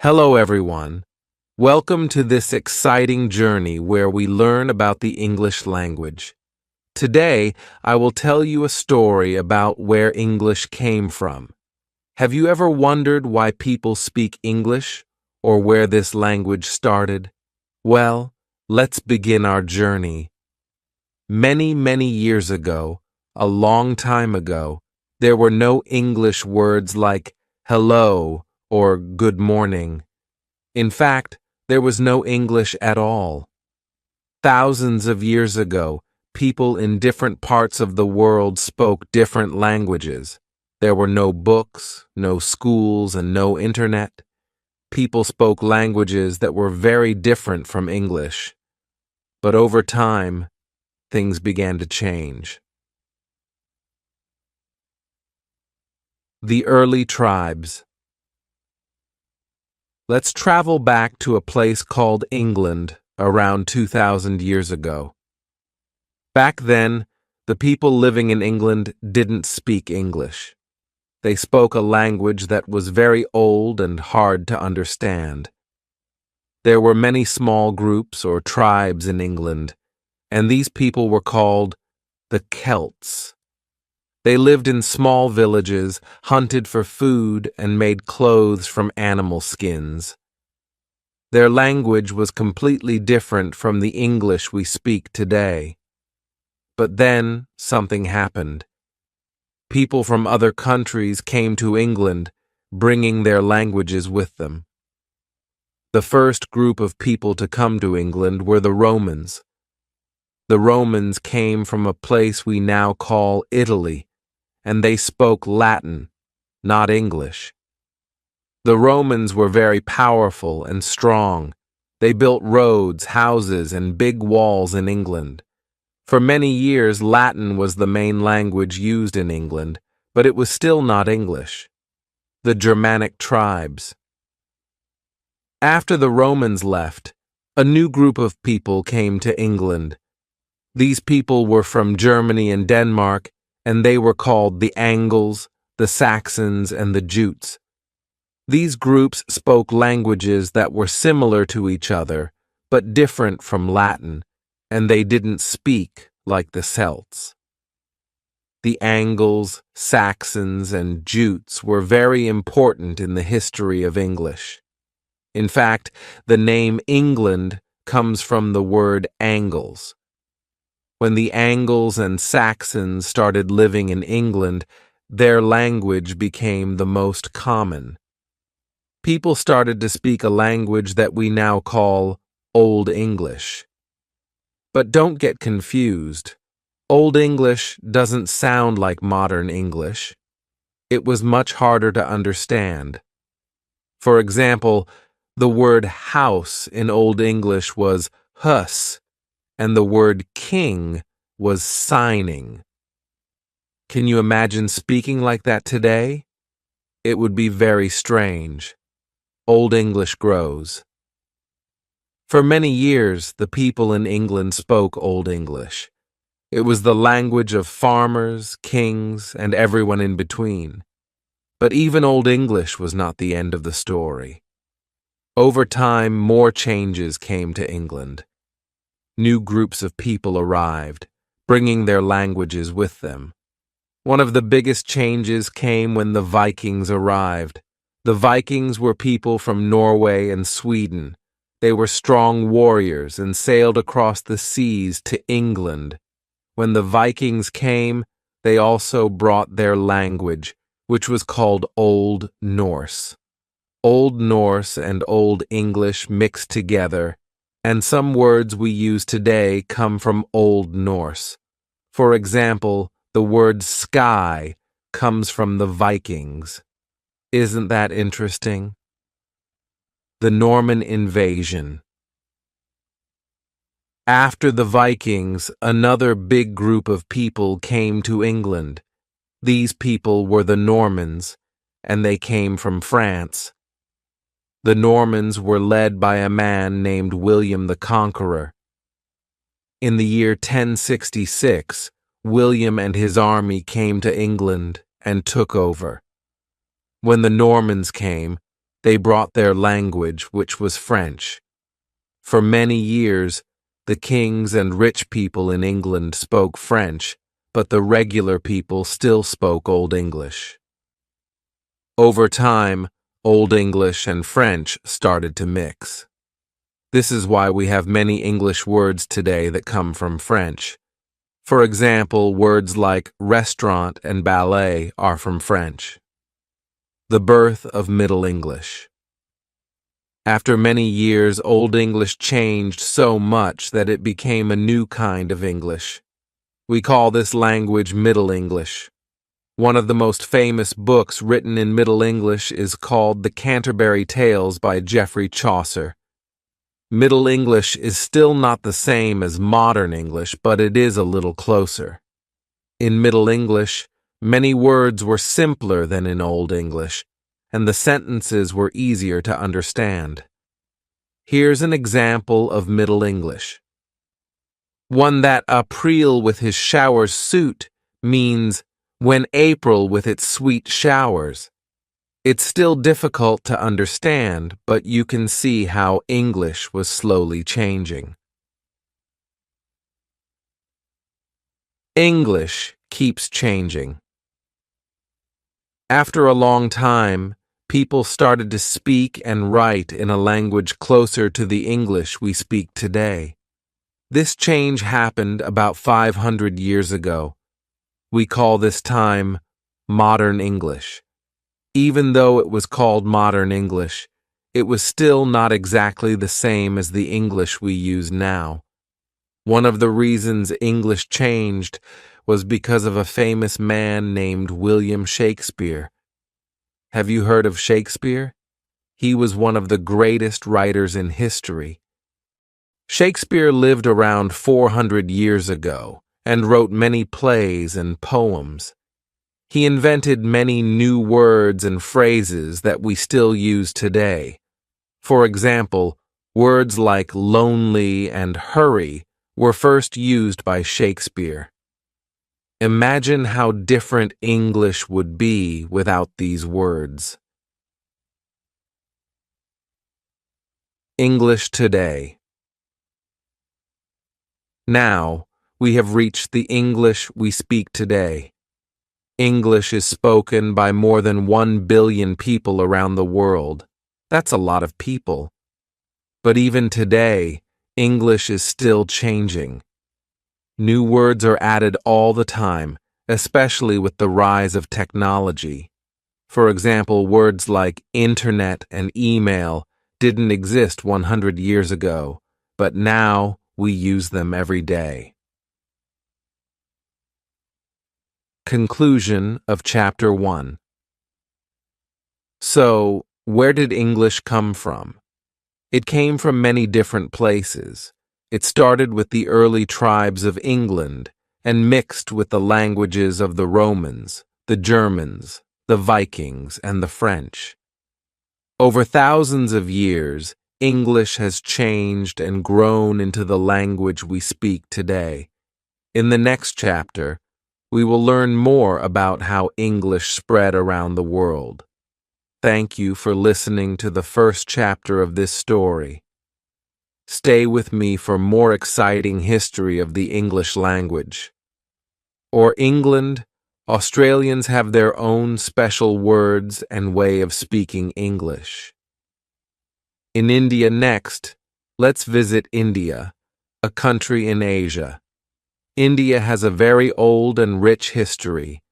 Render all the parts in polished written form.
Hello, everyone. Welcome to this exciting journey where we learn about the English language. Today, I will tell you a story about where English came from. Have you ever wondered why people speak English or where this language started? Well, let's begin our journey. Many years ago, a long time ago, there were no English words like hello or good morning. In fact, there was no English at all. Thousands of years ago, people in different parts of the world spoke different languages. There were no books, no schools, and no internet. People spoke languages that were very different from English. But over time, things began to change. The early tribes. Let's travel back to a place called England around 2,000 years ago. Back then, the people living in England didn't speak English. They spoke a language that was very old and hard to understand. There were many small groups or tribes in England, and these people were called the Celts. They lived in small villages, hunted for food, and made clothes from animal skins. Their language was completely different from the English we speak today. But then something happened. People from other countries came to England, bringing their languages with them. The first group of people to come to England were the Romans. The Romans came from a place we now call Italy, and they spoke Latin, not English. The Romans were very powerful and strong. They built roads, houses, and big walls in England. For many years, Latin was the main language used in England, but it was still not English. The Germanic tribes. After the Romans left, a new group of people came to England. These people were from Germany and Denmark, and they were called the Angles, the Saxons, and the Jutes. These groups spoke languages that were similar to each other, but different from Latin, and they didn't speak like the Celts. The Angles, Saxons, and Jutes were very important in the history of English. In fact, the name England comes from the word Angles. When the Angles and Saxons started living in England, their language became the most common. People started to speak a language that we now call Old English. But don't get confused. Old English doesn't sound like modern English. It was much harder to understand. For example, the word house in Old English was hus, and the word king was signing. Can you imagine speaking like that today? It would be very strange. Old English grows. For many years, the people in England spoke Old English. It was the language of farmers, kings, and everyone in between. But even Old English was not the end of the story. Over time, more changes came to England. New groups of people arrived, bringing their languages with them. One of the biggest changes came when the Vikings arrived. The Vikings were people from Norway and Sweden. They were strong warriors and sailed across the seas to England. When the Vikings came, they also brought their language, which was called Old Norse. Old Norse and Old English mixed together, and some words we use today come from Old Norse. For example, the word sky comes from the Vikings. Isn't that interesting? The Norman invasion. After the Vikings, another big group of people came to England. These people were the Normans, and they came from France. The Normans were led by a man named William the Conqueror. In the year 1066, William and his army came to England and took over. When the Normans came, they brought their language, which was French. For many years, the kings and rich people in England spoke French, but the regular people still spoke Old English. Over time, Old English and French started to mix. This is why we have many English words today that come from French. For example, words like restaurant and ballet are from French. The birth of Middle English. After many years, Old English changed so much that it became a new kind of English. We call this language Middle English. One of the most famous books written in Middle English is called The Canterbury Tales by Geoffrey Chaucer. Middle English is still not the same as modern English, but it is a little closer. In Middle English, many words were simpler than in Old English, and the sentences were easier to understand. Here's an example of Middle English. One that April with his showers suit means when April with its sweet showers. It's still difficult to understand, but you can see how English was slowly changing. English keeps changing. After a long time, people started to speak and write in a language closer to the English we speak today. This change happened about 500 years ago. We call this time Modern English. Even though it was called Modern English, it was still not exactly the same as the English we use now. One of the reasons English changed was because of a famous man named William Shakespeare. Have you heard of Shakespeare? He was one of the greatest writers in history. Shakespeare lived around 400 years ago and wrote many plays and poems. He invented many new words and phrases that we still use today. For example, words like lonely and hurry were first used by Shakespeare. Imagine how different English would be without these words. English today. Now, we have reached the English we speak today. English is spoken by more than 1 billion people around the world. That's a lot of people. But even today, English is still changing. New words are added all the time, especially with the rise of technology. For example, words like internet and email didn't exist 100 years ago, but now we use them every day. Conclusion of Chapter 1. So, where did English come from? It came from many different places. It started with the early tribes of England and mixed with the languages of the Romans, the Germans, the Vikings, and the French. Over thousands of years, English has changed and grown into the language we speak today. In the next chapter, we will learn more about how English spread around the world. Thank you for listening to the first chapter of this story. Stay with me for more exciting history of the English language. Or England, Australians have their own special words and way of speaking English. In India next, let's visit India, a country in Asia. India has a very old and rich history.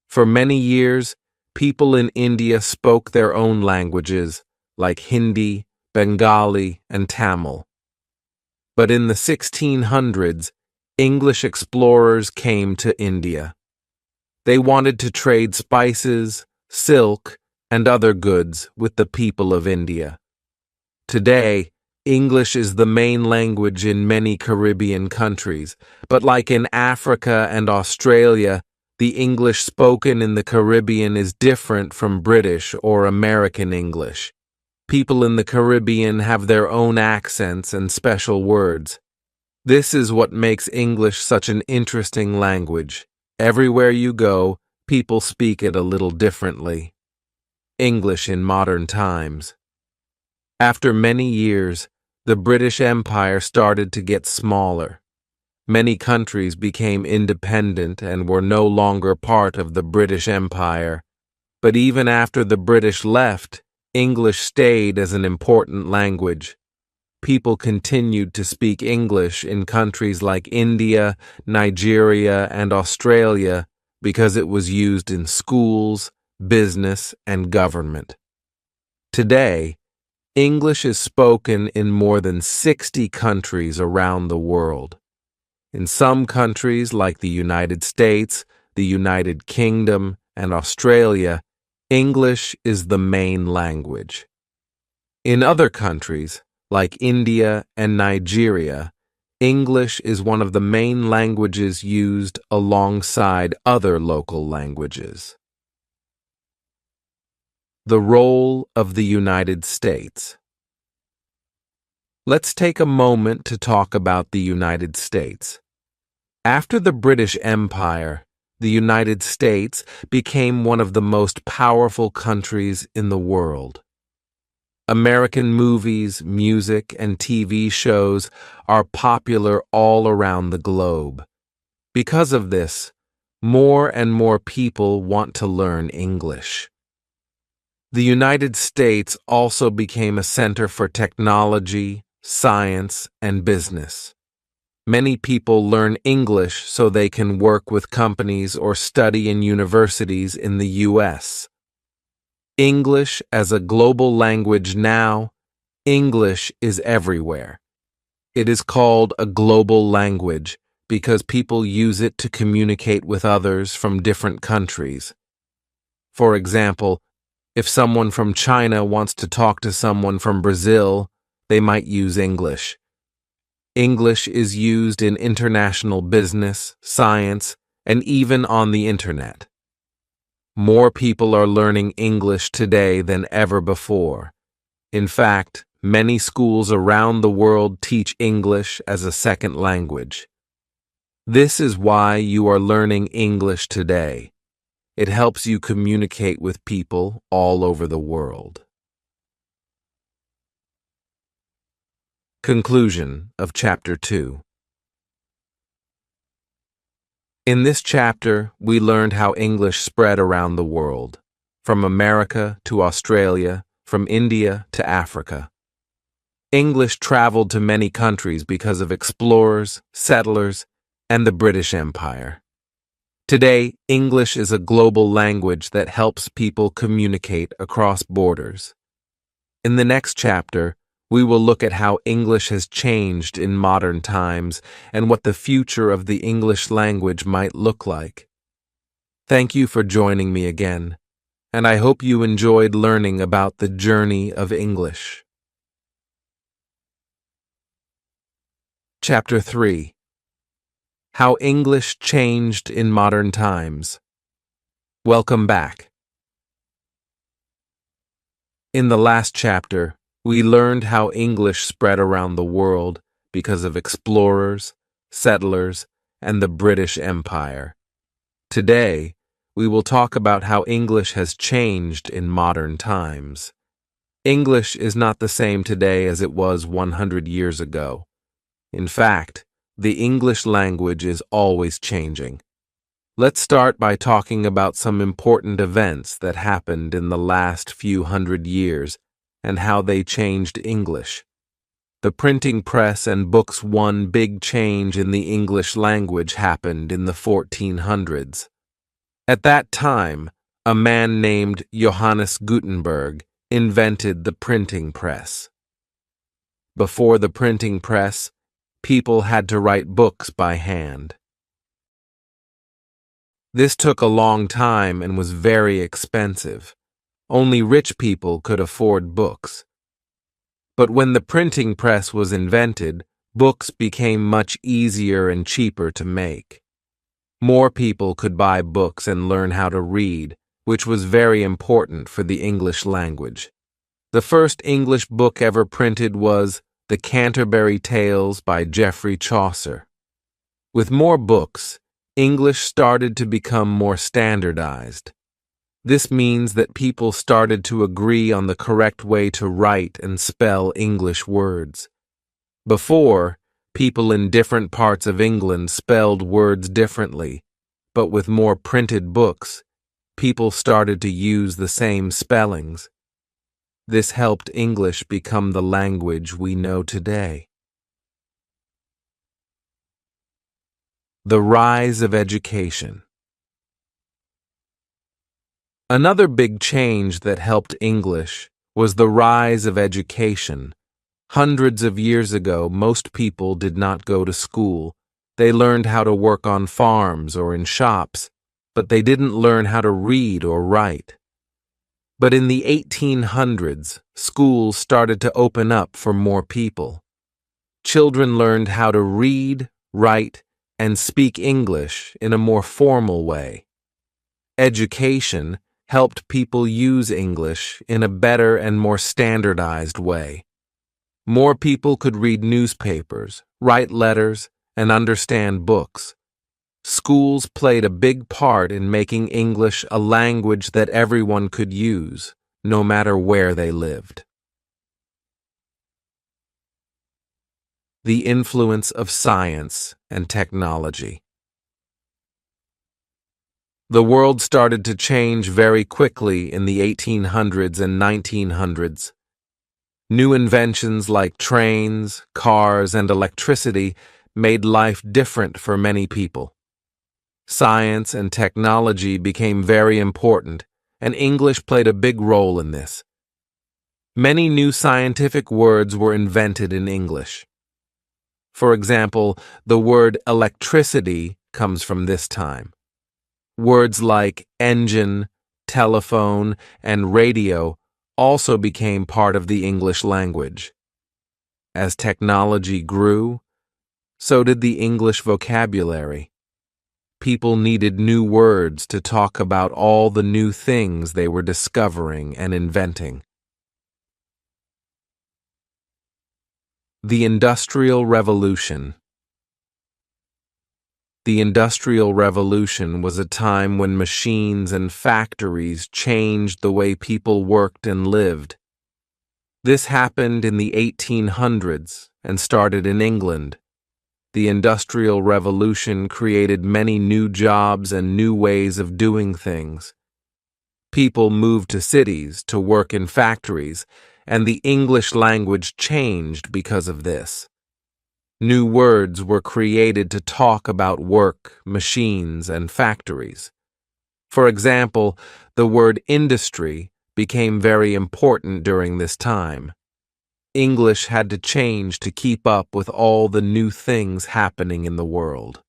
For many years, people in India spoke their own languages, like Hindi, Bengali, and Tamil. But in the 1600s, English explorers came to India. They wanted to trade spices, silk, and other goods with the people of India. Today, English is the main language in many Caribbean countries, but like in Africa and Australia, the English spoken in the Caribbean is different from British or American English. People in the Caribbean have their own accents and special words. This is what makes English such an interesting language. Everywhere you go, people speak it a little differently. English in modern times. After many years, the British Empire started to get smaller. Many countries became independent and were no longer part of the British Empire. But even after the British left, English stayed as an important language. People continued to speak English in countries like India, Nigeria, and Australia because it was used in schools, business, and government. Today, English is spoken in more than 60 countries around the world. In some countries like the United States, the United Kingdom, and Australia, English is the main language. In other countries, like India and Nigeria, English is one of the main languages used alongside other local languages. The role of the United States. Let's take a moment to talk about the United States. After the British Empire, the United States became one of the most powerful countries in the world. American movies, music, and TV shows are popular all around the globe. Because of this, more and more people want to learn English. The United States also became a center for technology, science, and business. Many people learn English so they can work with companies or study in universities in the U.S. English as a global language now, English is everywhere. It is called a global language because people use it to communicate with others from different countries. For example, if someone from China wants to talk to someone from Brazil, they might use English. English is used in international business, science, and even on the internet. More people are learning English today than ever before. In fact, many schools around the world teach English as a second language. This is why you are learning English today. It helps you communicate with people all over the world. Conclusion of Chapter 2. In this chapter, we learned how English spread around the world, from America to Australia, from India to Africa. English traveled to many countries because of explorers, settlers, and the British Empire. Today, English is a global language that helps people communicate across borders. In the next chapter, we will look at how English has changed in modern times and what the future of the English language might look like. Thank you for joining me again, and I hope you enjoyed learning about the journey of English. Chapter 3. How English Changed in Modern Times. Welcome back. In the last chapter, we learned how English spread around the world because of explorers, settlers, and the British Empire. Today, we will talk about how English has changed in modern times. English is not the same today as it was 100 years ago. In fact, the English language is always changing. Let's start by talking about some important events that happened in the last few hundred years and how they changed English. The printing press and books' one big change in the English language happened in the 1400s. At that time, a man named Johannes Gutenberg invented the printing press. Before the printing press, people had to write books by hand. This took a long time and was very expensive. Only rich people could afford books. But when the printing press was invented, books became much easier and cheaper to make. More people could buy books and learn how to read, which was very important for the English language. The first English book ever printed was The Canterbury Tales by Geoffrey Chaucer. With more books, English started to become more standardized. This means that people started to agree on the correct way to write and spell English words. Before, people in different parts of England spelled words differently, but with more printed books, people started to use the same spellings. This helped English become the language we know today. The rise of education. Another big change that helped English was the rise of education. Hundreds of years ago, most people did not go to school. They learned how to work on farms or in shops, but they didn't learn how to read or write. But in the 1800s, schools started to open up for more people. Children learned how to read, write, and speak English in a more formal way. Education helped people use English in a better and more standardized way. More people could read newspapers, write letters, and understand books. Schools played a big part in making English a language that everyone could use, no matter where they lived. The influence of science and technology. The world started to change very quickly in the 1800s and 1900s. New inventions like trains, cars, and electricity made life different for many people. Science and technology became very important, and English played a big role in this. Many new scientific words were invented in English. For example, the word electricity comes from this time. Words like engine, telephone, and radio also became part of the English language. As technology grew, so did the English vocabulary. People needed new words to talk about all the new things they were discovering and inventing. The Industrial Revolution. The Industrial Revolution was a time when machines and factories changed the way people worked and lived. This happened in the 1800s and started in England. The Industrial Revolution created many new jobs and new ways of doing things. People moved to cities to work in factories, and the English language changed because of this. New words were created to talk about work, machines, and factories. For example, the word industry became very important during this time. English had to change to keep up with all the new things happening in the world.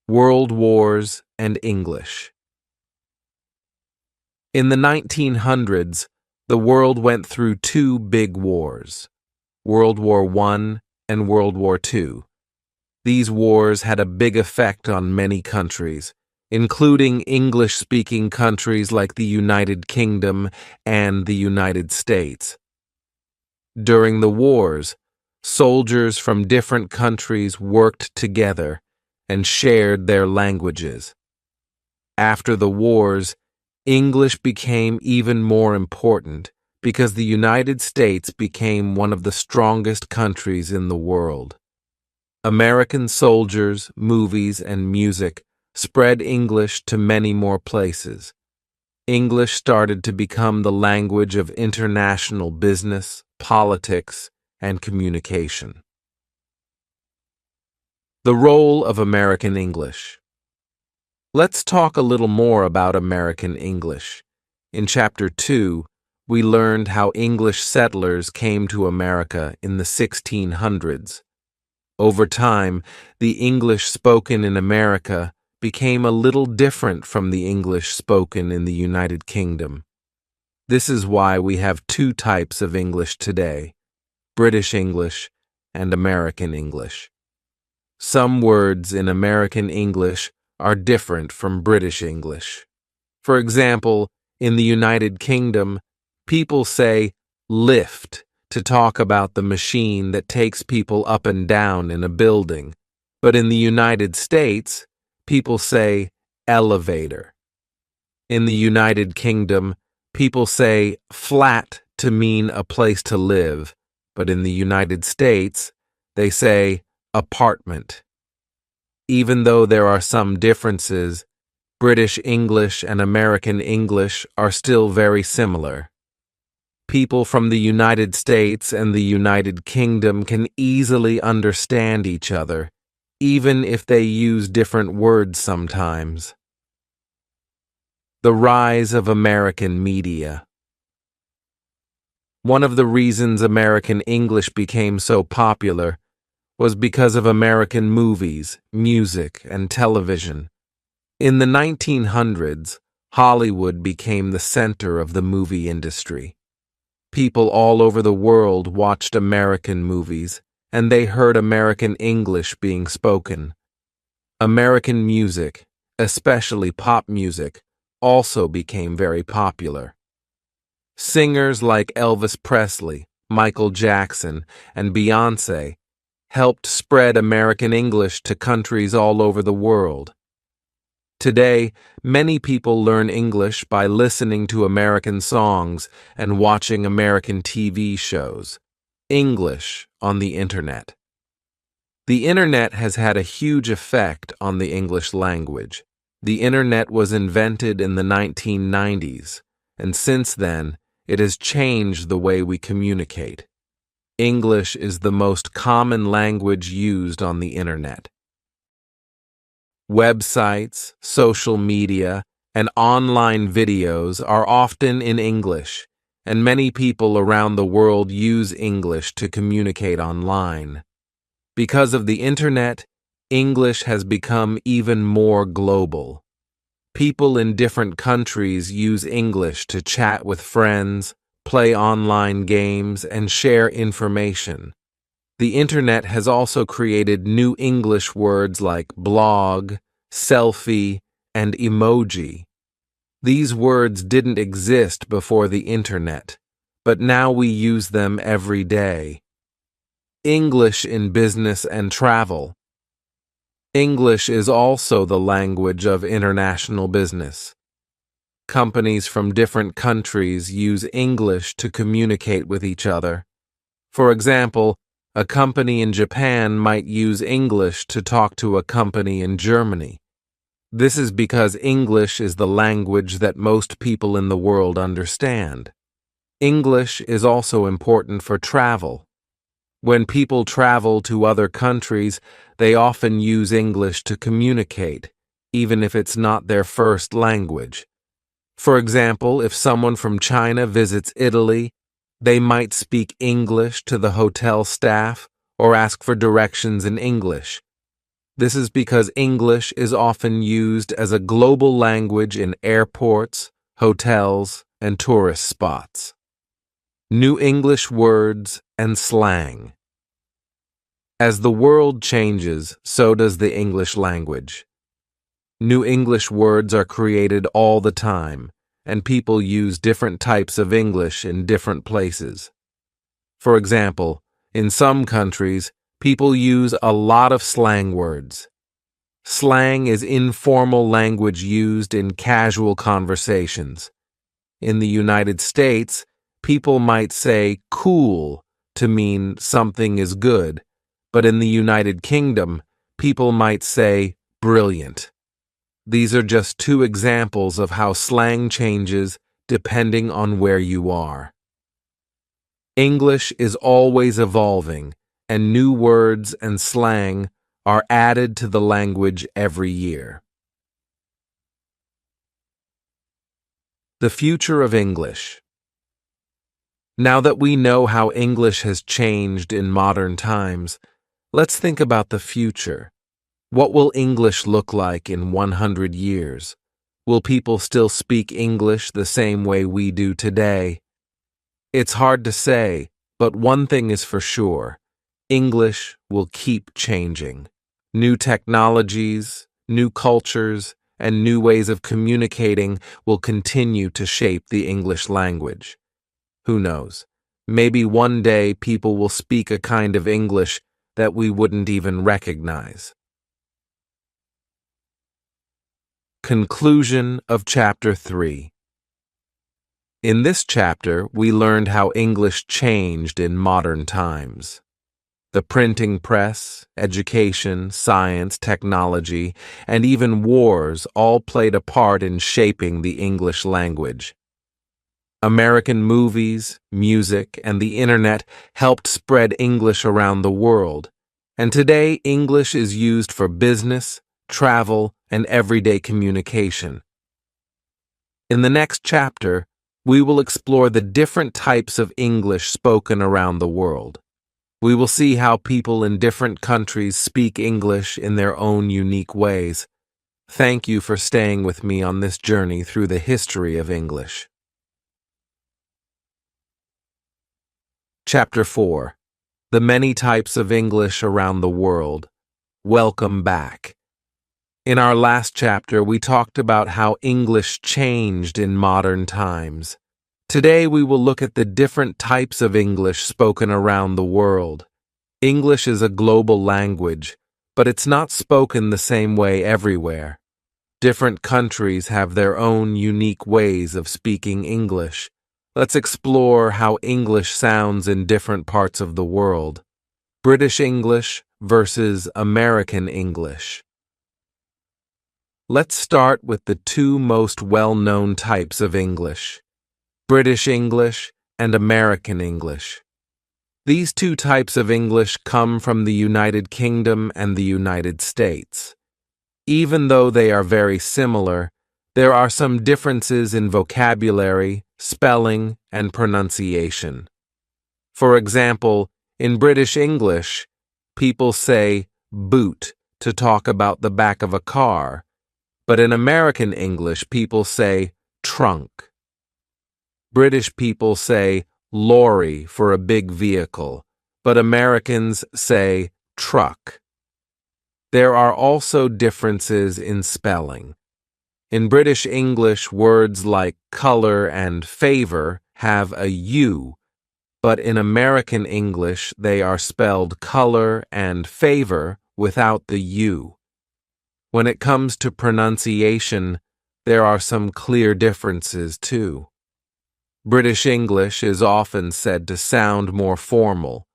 World Wars and English. In the 1900s, the world went through two big wars, World War I and World War II. These wars had a big effect on many countries, including English-speaking countries like the United Kingdom and the United States. During the wars, soldiers from different countries worked together and shared their languages. After the wars, English became even more important because the United States became one of the strongest countries in the world. American soldiers, movies, and music spread English to many more places. English started to become the language of international business, politics, and communication. The role of American English. Let's talk a little more about American English. In Chapter 2, we learned how English settlers came to America in the 1600s. Over time, the English spoken in America became a little different from the English spoken in the United Kingdom. This is why we have two types of English today, British English and American English. Some words in American English are different from British English. For example, in the United Kingdom, people say lift to talk about the machine that takes people up and down in a building, but in the United States, people say elevator. In the United Kingdom, people say flat to mean a place to live, but in the United States, they say apartment. Even though there are some differences, British English and American English are still very similar. People from the United States and the United Kingdom can easily understand each other, even if they use different words sometimes. The rise of American media. One of the reasons American English became so popular was because of American movies, music, and television. In the 1900s, Hollywood became the center of the movie industry. People all over the world watched American movies, and they heard American English being spoken. American music, especially pop music, also became very popular. Singers like Elvis Presley, Michael Jackson, and Beyoncé helped spread American English to countries all over the world. Today, many people learn English by listening to American songs and watching American TV shows. English on the Internet. The Internet has had a huge effect on the English language. The Internet was invented in the 1990s, and since then, it has changed the way we communicate. English is the most common language used on the Internet. Websites, social media, and online videos are often in English, and many people around the world use English to communicate online. Because of the Internet, English has become even more global. People in different countries use English to chat with friends, play online games, and share information. The Internet has also created new English words like blog, selfie, and emoji. These words didn't exist before the Internet, but now we use them every day. English in business and travel. English is also the language of international business. Companies from different countries use English to communicate with each other. For example, a company in Japan might use English to talk to a company in Germany. This is because English is the language that most people in the world understand. English is also important for travel. When people travel to other countries, they often use English to communicate, even if it's not their first language. For example, if someone from China visits Italy, they might speak English to the hotel staff or ask for directions in English. This is because English is often used as a global language in airports, hotels, and tourist spots. New English words and slang. As the world changes, so does the English language. New English words are created all the time, and people use different types of English in different places. For example, in some countries, people use a lot of slang words. Slang is informal language used in casual conversations. In the United States, people might say cool to mean something is good, but in the United Kingdom, people might say brilliant. These are just two examples of how slang changes depending on where you are. English is always evolving, and new words and slang are added to the language every year. The future of English. Now that we know how English has changed in modern times, let's think about the future. What will English look like in 100 years? Will people still speak English the same way we do today? It's hard to say, but one thing is for sure. English will keep changing. New technologies, new cultures, and new ways of communicating will continue to shape the English language. Who knows? Maybe one day people will speak a kind of English that we wouldn't even recognize. Conclusion of Chapter 3. In this chapter, we learned how English changed in modern times. The printing press, education, science, technology, and even wars all played a part in shaping the English language. American movies, music, and the internet helped spread English around the world, and today English is used for business, travel, and everyday communication. In the next chapter, we will explore the different types of English spoken around the world. We will see how people in different countries speak English in their own unique ways. Thank you for staying with me on this journey through the history of English. Chapter 4. The Many Types of English Around the World. Welcome back. In our last chapter, we talked about how English changed in modern times. Today, we will look at the different types of English spoken around the world. English is a global language, but it's not spoken the same way everywhere. Different countries have their own unique ways of speaking English. Let's explore how English sounds in different parts of the world. British English versus American English. Let's start with the two most well-known types of English: British English and American English. These two types of English come from the United Kingdom and the United States. Even though they are very similar, there are some differences in vocabulary, spelling, and pronunciation. For example, in British English, people say boot to talk about the back of a car, but in American English, people say trunk. British people say lorry for a big vehicle, but Americans say truck. There are also differences in spelling. In British English, words like color and favor have a U, but in American English, they are spelled color and favor without the U. When it comes to pronunciation, there are some clear differences too. British English is often said to sound more formal,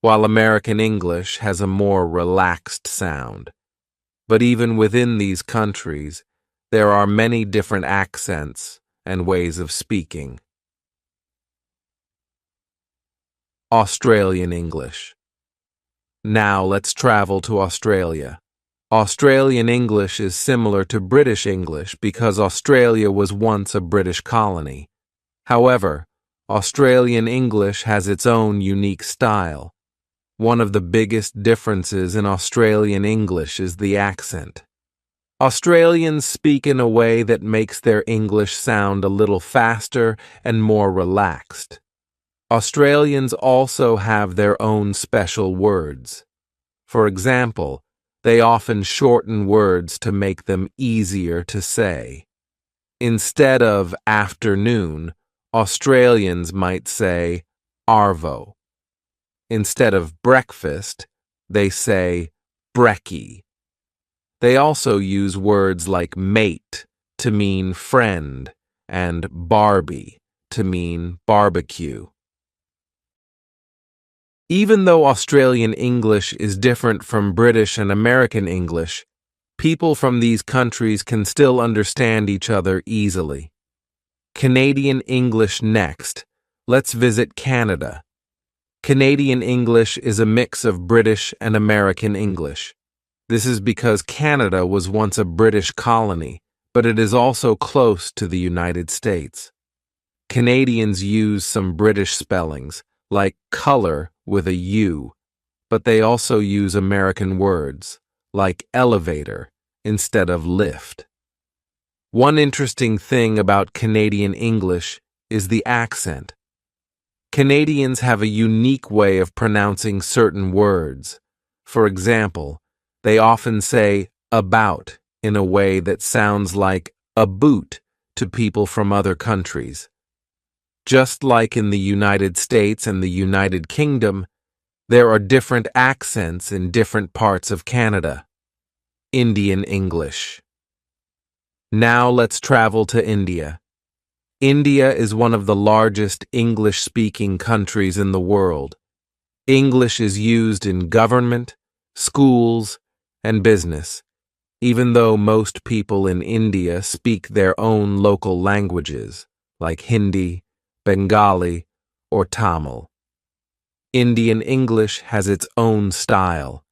while American English has a more relaxed sound. But even within these countries, there are many different accents and ways of speaking. Australian English. Now let's travel to Australia. Australian English is similar to British English because Australia was once a British colony. However, Australian English has its own unique style. One of the biggest differences in Australian English is the accent. Australians speak in a way that makes their English sound a little faster and more relaxed. Australians also have their own special words. For example, they often shorten words to make them easier to say. Instead of afternoon, Australians might say arvo. Instead of breakfast, they say brekkie. They also use words like mate to mean friend and Barbie to mean barbecue. Even though Australian English is different from British and American English, people from these countries can still understand each other easily. Canadian English next. Let's visit Canada. Canadian English is a mix of British and American English. This is because Canada was once a British colony, but it is also close to the United States. Canadians use some British spellings, like color with a U, but they also use American words, like elevator, instead of lift. One interesting thing about Canadian English is the accent. Canadians have a unique way of pronouncing certain words. For example, they often say about in a way that sounds like a boot to people from other countries. Just like in the United States and the United Kingdom, there are different accents in different parts of Canada. Indian English. Now let's travel to India. India is one of the largest English-speaking countries in the world. English is used in government, schools, and business, even though most people in India speak their own local languages, like Hindi, Bengali, or Tamil. Indian English has its own style.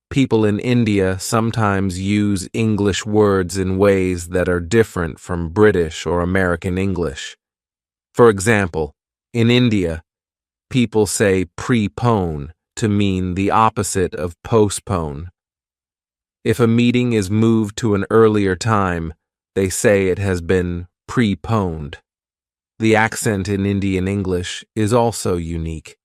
People in India sometimes use English words in ways that are different from British or American English. For example, in India, people say prepone to mean the opposite of postpone. If a meeting is moved to an earlier time, they say it has been preponed. The accent in Indian English is also unique.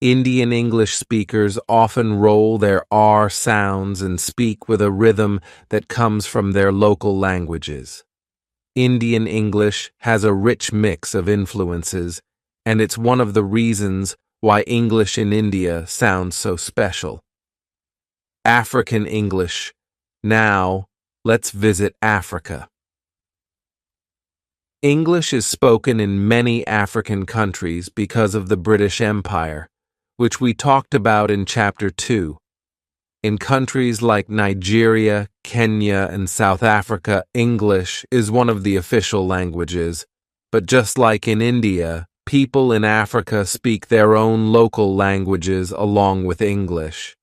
Indian English speakers often roll their R sounds and speak with a rhythm that comes from their local languages. Indian English has a rich mix of influences, and it's one of the reasons why English in India sounds so special. African English. Now, let's visit Africa. English is spoken in many African countries because of the British Empire, which we talked about in Chapter 2. In countries like Nigeria, Kenya, and South Africa, English is one of the official languages. But just like in India, people in Africa speak their own local languages along with English.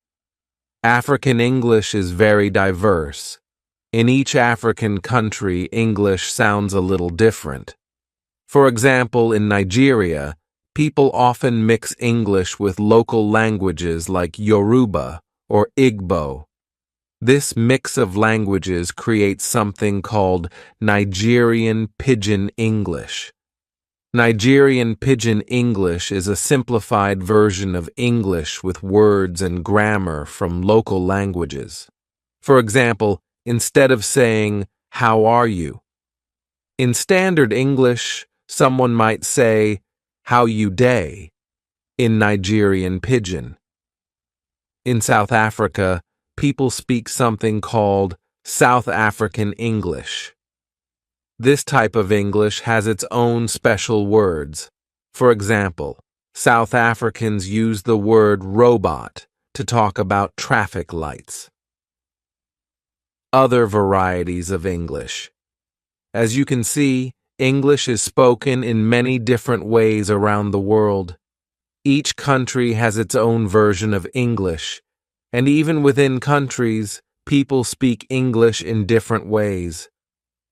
African English is very diverse. In each African country, English sounds a little different. For example, in Nigeria, people often mix English with local languages like Yoruba or Igbo. This mix of languages creates something called Nigerian Pidgin English. Nigerian Pidgin English is a simplified version of English with words and grammar from local languages. For example, instead of saying, "How are you?" in standard English, someone might say, "How you day?" in Nigerian Pidgin. In South Africa, people speak something called South African English. This type of English has its own special words. For example, South Africans use the word robot to talk about traffic lights. Other varieties of English. As you can see, English is spoken in many different ways around the world. Each country has its own version of English, and even within countries, people speak English in different ways.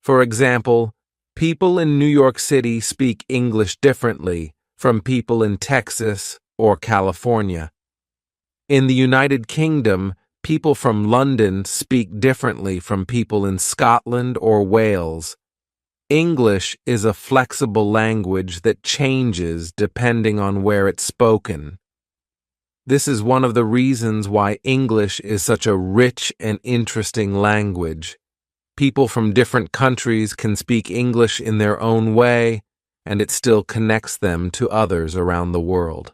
For example, people in New York City speak English differently from people in Texas or California. In the United Kingdom, people from London speak differently from people in Scotland or Wales. English is a flexible language that changes depending on where it's spoken. This is one of the reasons why English is such a rich and interesting language. People from different countries can speak English in their own way, and it still connects them to others around the world.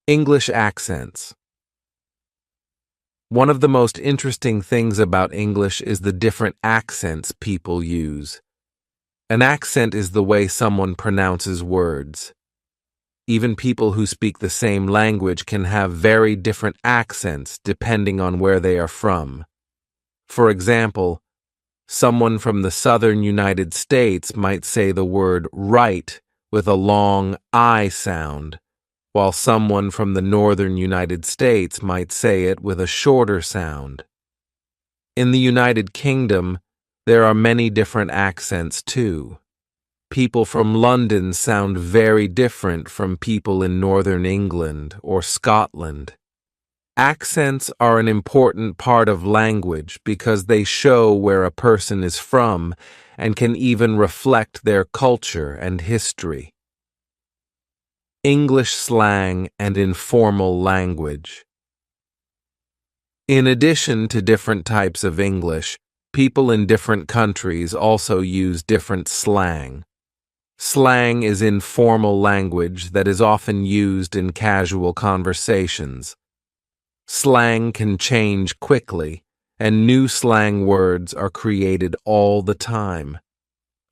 English accents. One of the most interesting things about English is the different accents people use. An accent is the way someone pronounces words. Even people who speak the same language can have very different accents depending on where they are from. For example, someone from the southern United States might say the word right with a long I sound, while someone from the northern United States might say it with a shorter sound. In the United Kingdom, there are many different accents too. People from London sound very different from people in northern England or Scotland. Accents are an important part of language because they show where a person is from and can even reflect their culture and history. English slang and informal language. In addition to different types of English, people in different countries also use different slang. Slang is informal language that is often used in casual conversations. Slang can change quickly, and new slang words are created all the time.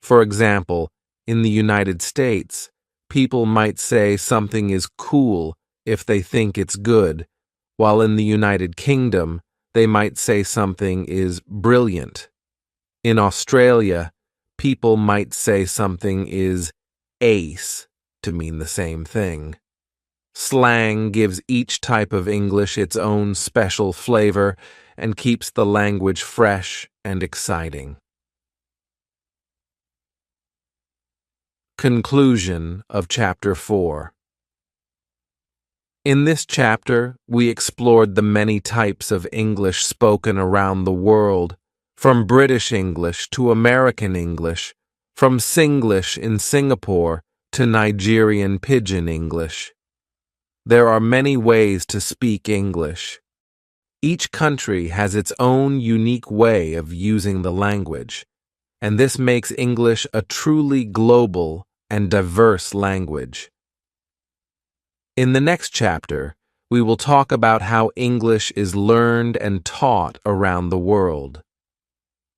For example, in the United States, people might say something is cool if they think it's good, while in the United Kingdom, they might say something is brilliant. In Australia, people might say something is ace to mean the same thing. Slang gives each type of English its own special flavor and keeps the language fresh and exciting. Conclusion of Chapter 4. In this chapter, we explored the many types of English spoken around the world, from British English to American English, from Singlish in Singapore to Nigerian Pidgin English. There are many ways to speak English. Each country has its own unique way of using the language, and this makes English a truly global and diverse language. In the next chapter, we will talk about how English is learned and taught around the world.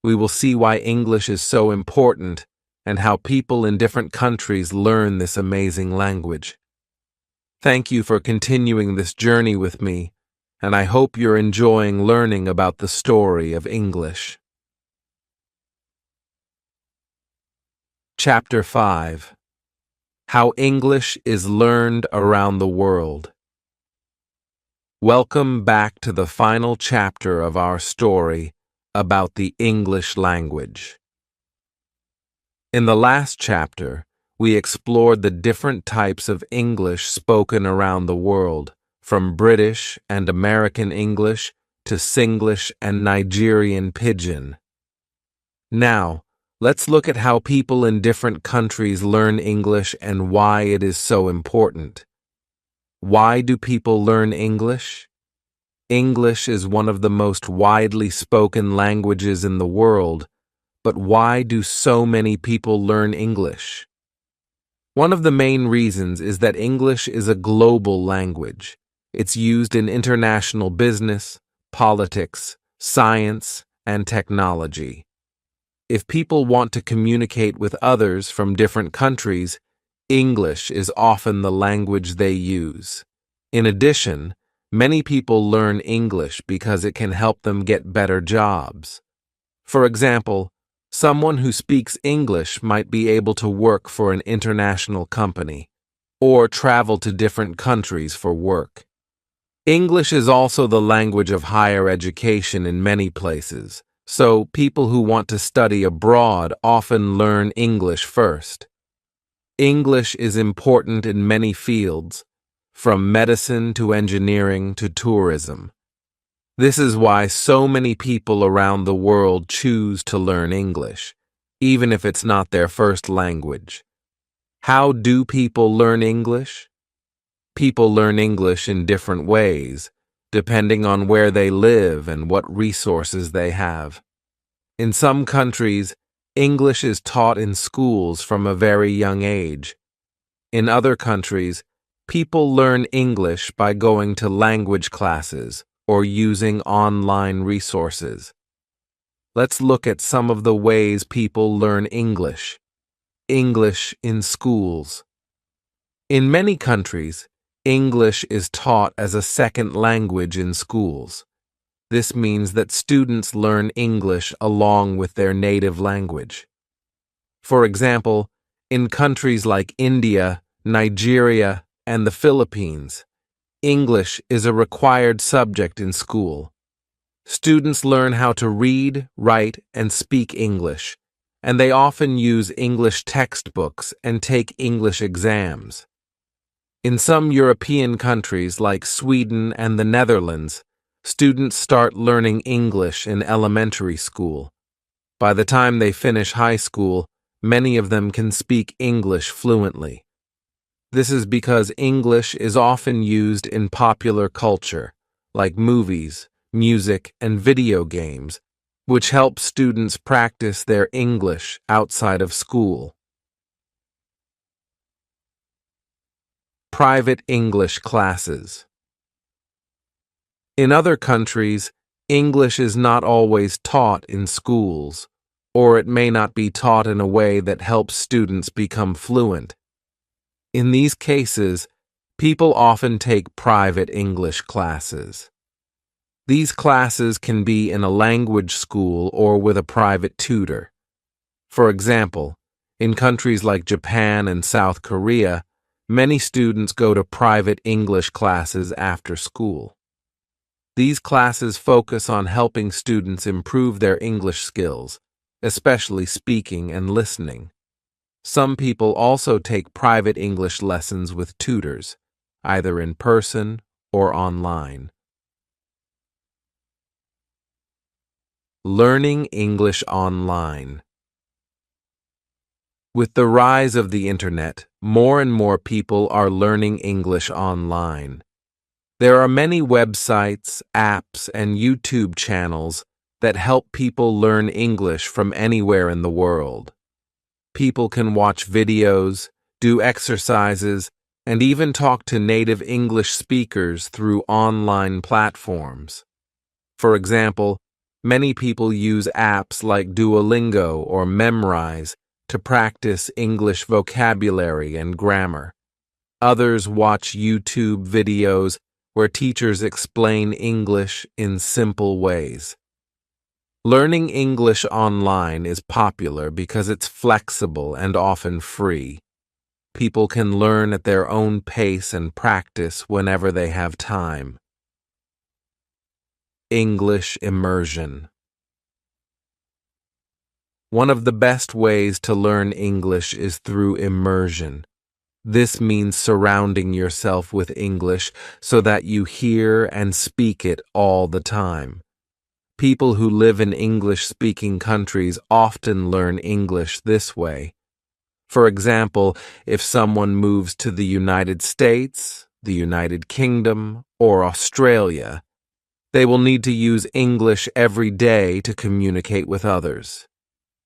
We will see why English is so important and how people in different countries learn this amazing language. Thank you for continuing this journey with me, and I hope you're enjoying learning about the story of English. Chapter 5. How English is Learned Around the World. Welcome back to the final chapter of our story about the English language. In the last chapter, we explored the different types of English spoken around the world, from British and American English to Singlish and Nigerian Pidgin. Now, let's look at how people in different countries learn English and why it is so important. Why do people learn English? English is one of the most widely spoken languages in the world, but why do so many people learn English? One of the main reasons is that English is a global language. It's used in international business, politics, science, and technology. If people want to communicate with others from different countries, English is often the language they use. In addition, many people learn English because it can help them get better jobs. For example, someone who speaks English might be able to work for an international company or travel to different countries for work. English is also the language of higher education in many places, so people who want to study abroad often learn English first. English is important in many fields, from medicine to engineering to tourism. This is why so many people around the world choose to learn English, even if it's not their first language. How do people learn English? People learn English in different ways, depending on where they live and what resources they have. In some countries, English is taught in schools from a very young age. In other countries, people learn English by going to language classes or using online resources. Let's look at some of the ways people learn English. English in schools. In many countries, English is taught as a second language in schools. This means that students learn English along with their native language. For example, in countries like India, Nigeria, and the Philippines, English is a required subject in school. Students learn how to read, write, and speak English, and they often use English textbooks and take English exams. In some European countries like Sweden and the Netherlands, students start learning English in elementary school. By the time they finish high school, many of them can speak English fluently. This is because English is often used in popular culture, like movies, music, and video games, which helps students practice their English outside of school. Private English classes. In other countries, English is not always taught in schools, or it may not be taught in a way that helps students become fluent. In these cases, people often take private English classes. These classes can be in a language school or with a private tutor. For example, in countries like Japan and South Korea, many students go to private English classes after school. These classes focus on helping students improve their English skills, especially speaking and listening. Some people also take private English lessons with tutors, either in person or online. Learning English online. With the rise of the internet, more and more people are learning English online. There are many websites, apps, and YouTube channels that help people learn English from anywhere in the world. People can watch videos, do exercises, and even talk to native English speakers through online platforms. For example, many people use apps like Duolingo or Memrise to practice English vocabulary and grammar. Others watch YouTube videos where teachers explain English in simple ways. Learning English online is popular because it's flexible and often free. People can learn at their own pace and practice whenever they have time. English immersion. One of the best ways to learn English is through immersion. This means surrounding yourself with English so that you hear and speak it all the time. People who live in English-speaking countries often learn English this way. For example, if someone moves to the United States, the United Kingdom, or Australia, they will need to use English every day to communicate with others.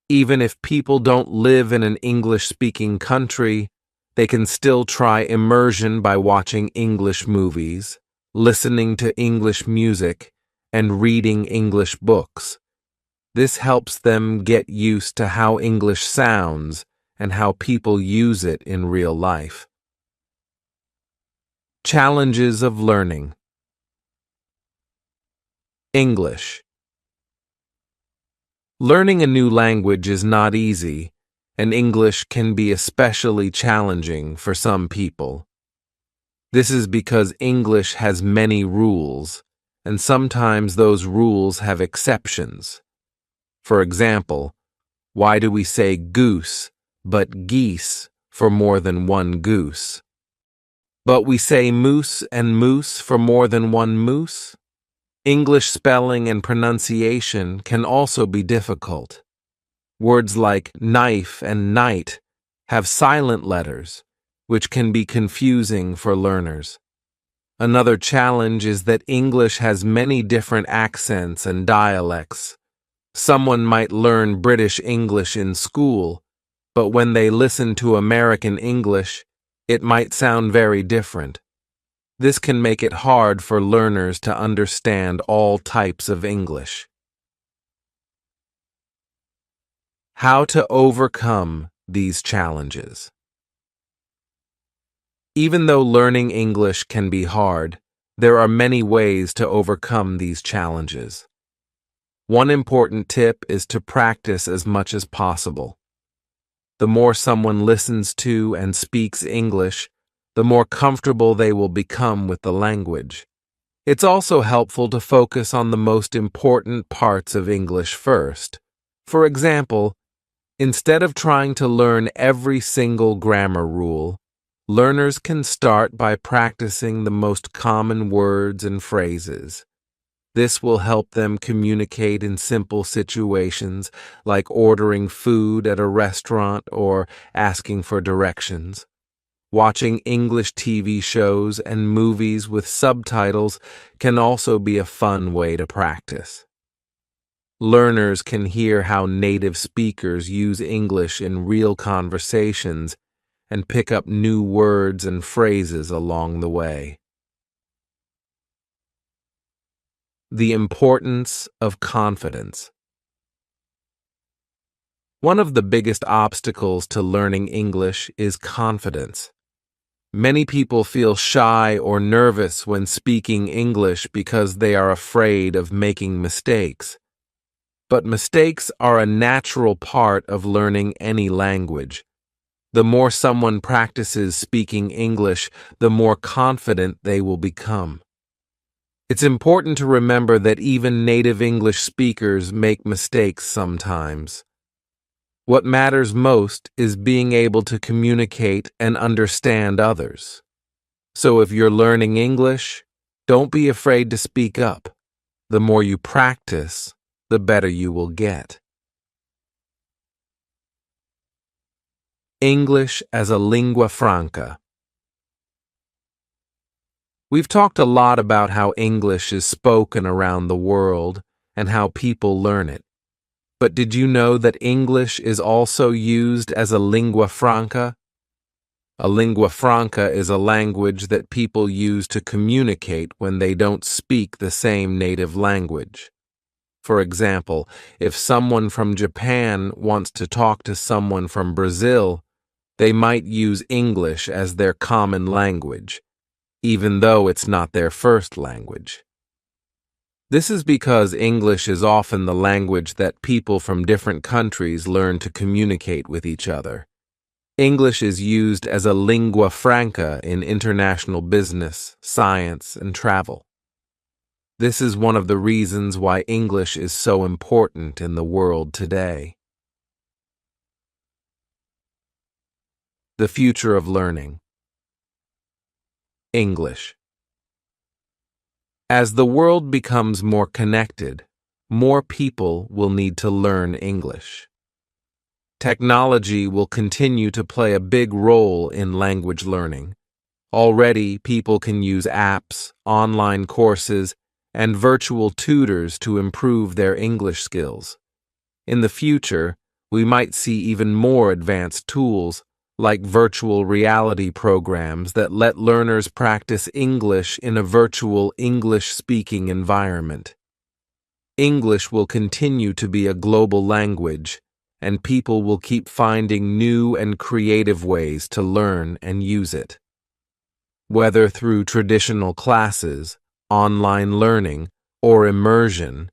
Even if people don't live in an English-speaking country, they can still try immersion by watching English movies, listening to English music, and reading English books. This helps them get used to how English sounds and how people use it in real life. Challenges of learning. English. Learning a new language is not easy, and English can be especially challenging for some people. This is because English has many rules, and sometimes those rules have exceptions. For example, why do we say goose but geese for more than one goose? But we say moose and moose for more than one moose? English spelling and pronunciation can also be difficult. Words like knife and night have silent letters, which can be confusing for learners. Another challenge is that English has many different accents and dialects. Someone might learn British English in school, but when they listen to American English, it might sound very different. This can make it hard for learners to understand all types of English. How to overcome these challenges. Even though learning English can be hard, there are many ways to overcome these challenges. One important tip is to practice as much as possible. The more someone listens to and speaks English, the more comfortable they will become with the language. It's also helpful to focus on the most important parts of English first. For example, instead of trying to learn every single grammar rule, learners can start by practicing the most common words and phrases. This will help them communicate in simple situations like ordering food at a restaurant or asking for directions. Watching English TV shows and movies with subtitles can also be a fun way to practice. Learners can hear how native speakers use English in real conversations and pick up new words and phrases along the way. The importance of confidence. One of the biggest obstacles to learning English is confidence. Many people feel shy or nervous when speaking English because they are afraid of making mistakes. But mistakes are a natural part of learning any language. The more someone practices speaking English, the more confident they will become. It's important to remember that even native English speakers make mistakes sometimes. What matters most is being able to communicate and understand others. So if you're learning English, don't be afraid to speak up. The more you practice, the better you will get. English as a lingua franca. We've talked a lot about how English is spoken around the world and how people learn it. But did you know that English is also used as a lingua franca? A lingua franca is a language that people use to communicate when they don't speak the same native language. For example, if someone from Japan wants to talk to someone from Brazil, they might use English as their common language, even though it's not their first language. This is because English is often the language that people from different countries learn to communicate with each other. English is used as a lingua franca in international business, science, and travel. This is one of the reasons why English is so important in the world today. The future of learning. English. As the world becomes more connected, more people will need to learn English. Technology will continue to play a big role in language learning. Already, people can use apps, online courses, and virtual tutors to improve their English skills. In the future, we might see even more advanced tools like virtual reality programs that let learners practice English in a virtual English-speaking environment. English will continue to be a global language, and people will keep finding new and creative ways to learn and use it. Whether through traditional classes, online learning, or immersion,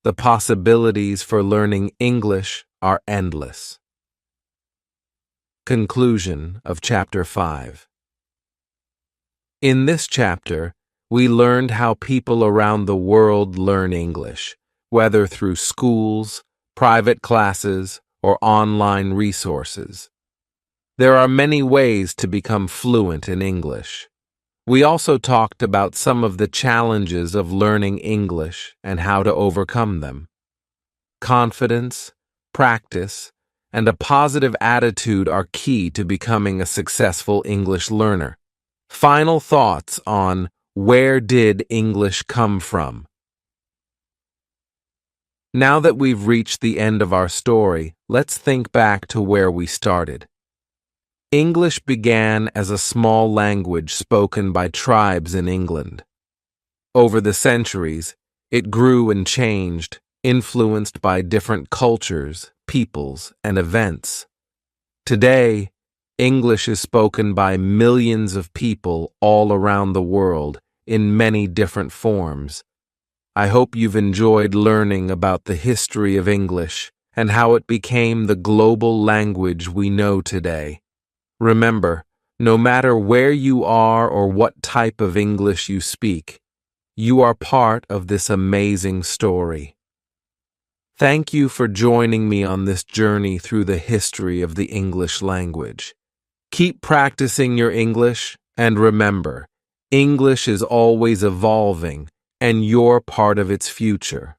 the possibilities for learning English are endless. Conclusion of Chapter 5. In this chapter, we learned how people around the world learn English, whether through schools, private classes, or online resources. There are many ways to become fluent in English. We also talked about some of the challenges of learning English and how to overcome them. Confidence, practice, and a positive attitude are key to becoming a successful English learner. Final thoughts on where did English come from? Now that we've reached the end of our story, let's think back to where we started. English began as a small language spoken by tribes in England. Over the centuries, it grew and changed, influenced by different cultures, peoples, and events. Today, English is spoken by millions of people all around the world in many different forms. I hope you've enjoyed learning about the history of English and how it became the global language we know today. Remember, no matter where you are or what type of English you speak, you are part of this amazing story. Thank you for joining me on this journey through the history of the English language. Keep practicing your English, and remember, English is always evolving, and you're part of its future.